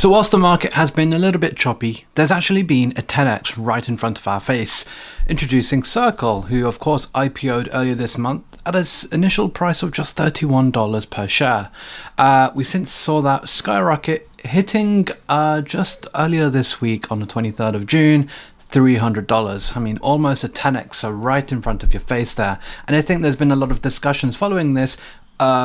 So whilst the market has been a little bit choppy, there's actually been a 10x right in front of our face. Introducing Circle, who of course IPO'd earlier this month at its initial price of just $31 per share. We since saw that skyrocket, hitting just earlier this week on the 23rd of June, $300. I mean, almost a 10x, so right in front of your face there. And I think there's been a lot of discussions following this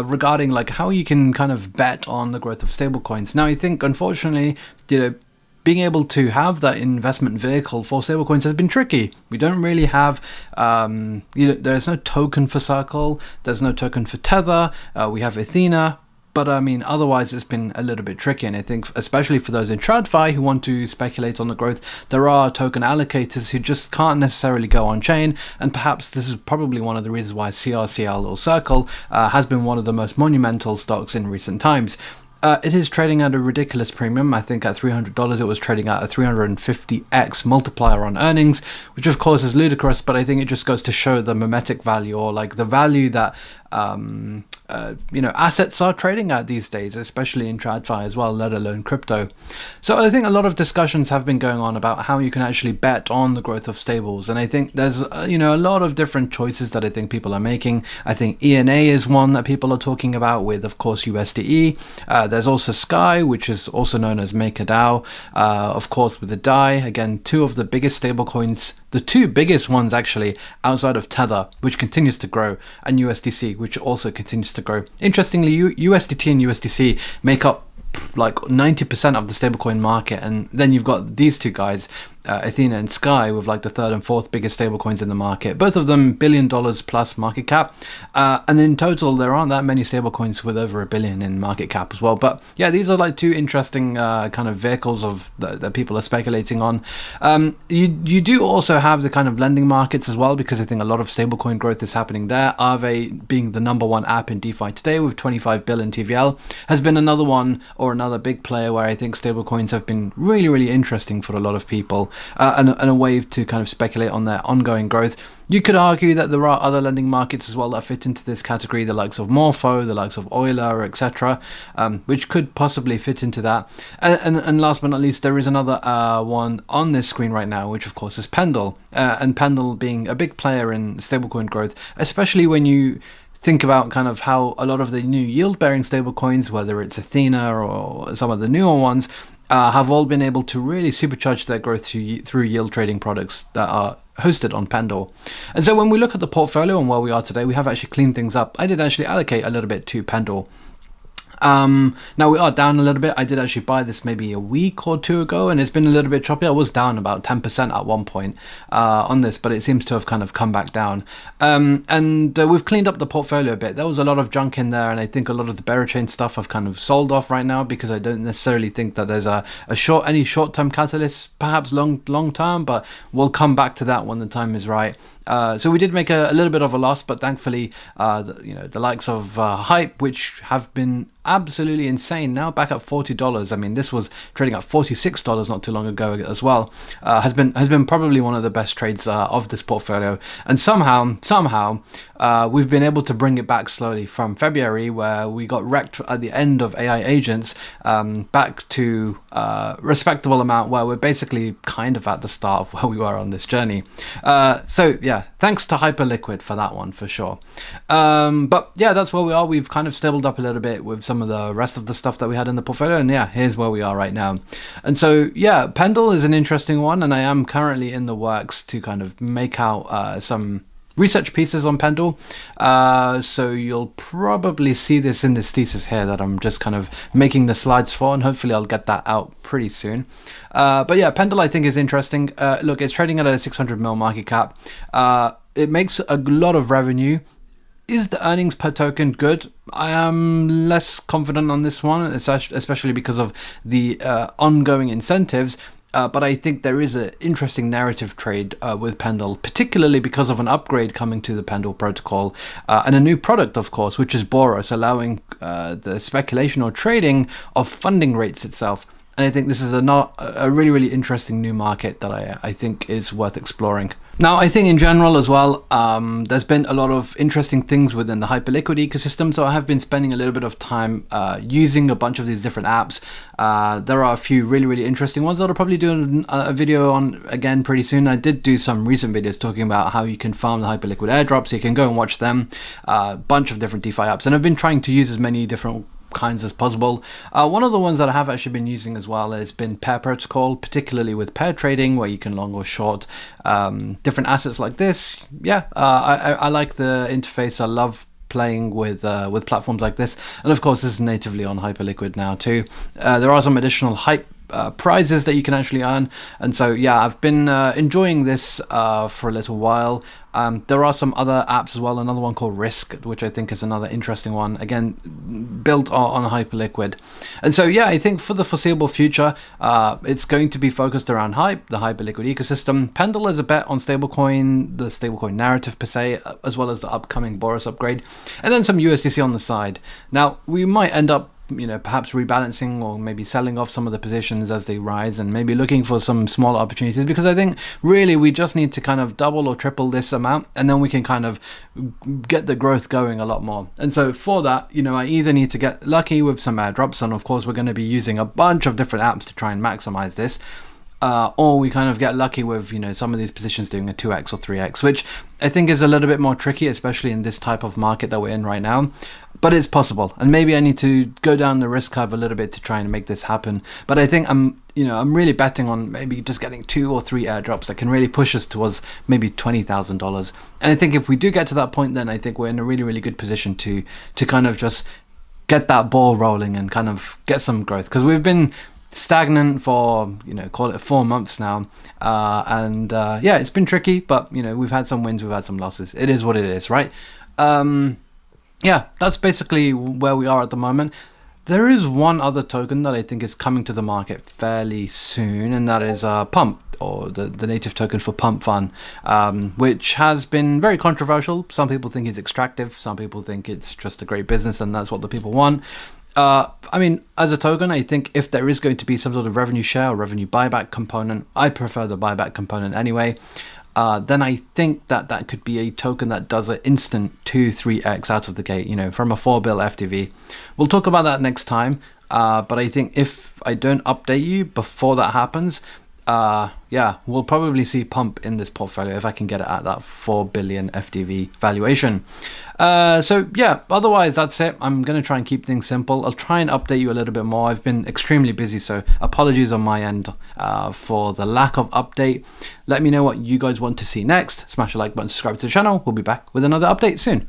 regarding like how you can kind of bet on the growth of stablecoins. Now, I think unfortunately, being able to have that investment vehicle for stablecoins has been tricky. We don't really have, there's no token for Circle, there's no token for Tether, we have Athena. But I mean, otherwise it's been a little bit tricky, and I think especially for those in TradFi who want to speculate on the growth, there are token allocators who just can't necessarily go on chain, and perhaps this is probably one of the reasons why CRCL or Circle has been one of the most monumental stocks in recent times. It is trading at a ridiculous premium. I think at $300 it was trading at a 350x multiplier on earnings, which of course is ludicrous, but I think it just goes to show the mimetic value, or like the value that assets are trading at these days, especially in TradFi as well, let alone crypto. So I think a lot of discussions have been going on about how you can actually bet on the growth of stables, and I think there's a lot of different choices that I think people are making. I think ENA is one that people are talking about, with of course USDE. There's also Sky, which is also known as MakerDAO, of course with the DAI, again two of the biggest stablecoins, the two biggest ones actually outside of Tether, which continues to grow, and USDC, which also continues to grow. Interestingly, USDT and USDC make up like 90% of the stablecoin market, and then you've got these two guys, Athena and Sky, with like the third and fourth biggest stablecoins in the market, both of them $1 billion plus market cap, and in total there aren't that many stablecoins with over $1 billion in market cap as well. But yeah, these are like two interesting kind of vehicles of that people are speculating on. You do also have the kind of lending markets as well, because I think a lot of stablecoin growth is happening there. Aave, being the number one app in DeFi today with 25 billion TVL, has been another one, or another big player where I think stablecoins have been really, really interesting for a lot of people. And a way to kind of speculate on their ongoing growth. You could argue that there are other lending markets as well that fit into this category, the likes of Morpho, the likes of Euler, etc., which could possibly fit into that. And last but not least, there is another one on this screen right now, which of course is Pendle, and Pendle being a big player in stablecoin growth, especially when you think about kind of how a lot of the new yield-bearing stablecoins, whether it's Athena or some of the newer ones, have all been able to really supercharge their growth through yield trading products that are hosted on Pendle. And so when we look at the portfolio and where we are today, we have actually cleaned things up. I did actually allocate a little bit to Pendle. Now we are down a little bit. I did actually buy this maybe a week or two ago, and it's been a little bit choppy. I was down about 10% at one point on this, but it seems to have kind of come back down. And we've cleaned up the portfolio a bit. There was a lot of junk in there, and I think a lot of the bearer chain stuff I've kind of sold off right now, because I don't necessarily think that there's any short-term catalyst, perhaps long-term, but we'll come back to that when the time is right. So we did make a little bit of a loss, but thankfully, the likes of Hype, which have been absolutely insane, now back at $40. I mean, this was trading at $46 not too long ago as well. Has been probably one of the best trades of this portfolio, and somehow we've been able to bring it back slowly from February, where we got wrecked at the end of AI agents, back to respectable amount, where we're basically kind of at the start of where we were on this journey. So yeah, thanks to Hyperliquid for that one, for sure. But yeah, that's where we are. We've kind of stabled up a little bit with some of the rest of the stuff that we had in the portfolio, and yeah, here's where we are right now. And so yeah, Pendle is an interesting one, and I am currently in the works to kind of make out some research pieces on Pendle. So you'll probably see this in this thesis here that I'm just kind of making the slides for, and hopefully I'll get that out pretty soon. But yeah, Pendle I think is interesting. Look, it's trading at a 600 mil market cap. It makes a lot of revenue. Is the earnings per token good? I am less confident on this one, especially because of the ongoing incentives. But I think there is an interesting narrative trade with Pendle, particularly because of an upgrade coming to the Pendle protocol, and a new product, of course, which is Boros, allowing the speculation or trading of funding rates itself. And I think this is a really, really interesting new market that I think is worth exploring. Now, I think in general as well, there's been a lot of interesting things within the Hyperliquid ecosystem. So I have been spending a little bit of time using a bunch of these different apps. There are a few really, really interesting ones that I'll probably do a video on again pretty soon. I did do some recent videos talking about how you can farm the Hyperliquid airdrops. So you can go and watch them. A bunch of different DeFi apps. And I've been trying to use as many different kinds as possible. One of the ones that I have actually been using as well has been Pair Protocol, particularly with pair trading, where you can long or short different assets like this. Yeah, I like the interface. I love playing with platforms like this, and of course this is natively on Hyperliquid now too. There are some additional hype prizes that you can actually earn, and so yeah, I've been enjoying this for a little while. There are some other apps as well, another one called Risk, which I think is another interesting one, again built on Hyperliquid. And so yeah, I think for the foreseeable future, it's going to be focused around Hype, the Hyperliquid ecosystem. Pendle is a bet on stablecoin, the stablecoin narrative per se, as well as the upcoming Boris upgrade, and then some USDC on the side. Now we might end up perhaps rebalancing or maybe selling off some of the positions as they rise, and maybe looking for some smaller opportunities, because I think really we just need to kind of double or triple this amount, and then we can kind of get the growth going a lot more. And so for that, I either need to get lucky with some airdrops, and of course we're going to be using a bunch of different apps to try and maximize this, or we kind of get lucky with some of these positions doing a 2x or 3x, which I think is a little bit more tricky, especially in this type of market that we're in right now. But it's possible, and maybe I need to go down the risk curve a little bit to try and make this happen. But I think I'm really betting on maybe just getting 2 or 3 airdrops that can really push us towards maybe $20,000. And I think if we do get to that point, then I think we're in a really, really good position to kind of just get that ball rolling and kind of get some growth, because we've been stagnant for call it 4 months now, and yeah, it's been tricky, but we've had some wins, we've had some losses. It is what it is, right? Yeah, that's basically where we are at the moment. There is one other token that I think is coming to the market fairly soon, and that is Pump, or the native token for Pump Fun, which has been very controversial. Some people think it's extractive, some people think it's just a great business and that's what the people want. I mean, as a token, I think if there is going to be some sort of revenue share or revenue buyback component, I prefer the buyback component anyway. Then I think that could be a token that does an instant 2-3x out of the gate, from a 4 bill FTV. We'll talk about that next time. But I think if I don't update you before that happens, yeah, we'll probably see Pump in this portfolio if I can get it at that 4 billion FTV valuation. So yeah, otherwise that's it. I'm going to try and keep things simple. I'll try and update you a little bit more. I've been extremely busy, so apologies on my end for the lack of update. Let me know what you guys want to see next. Smash the like button, subscribe to the channel. We'll be back with another update soon.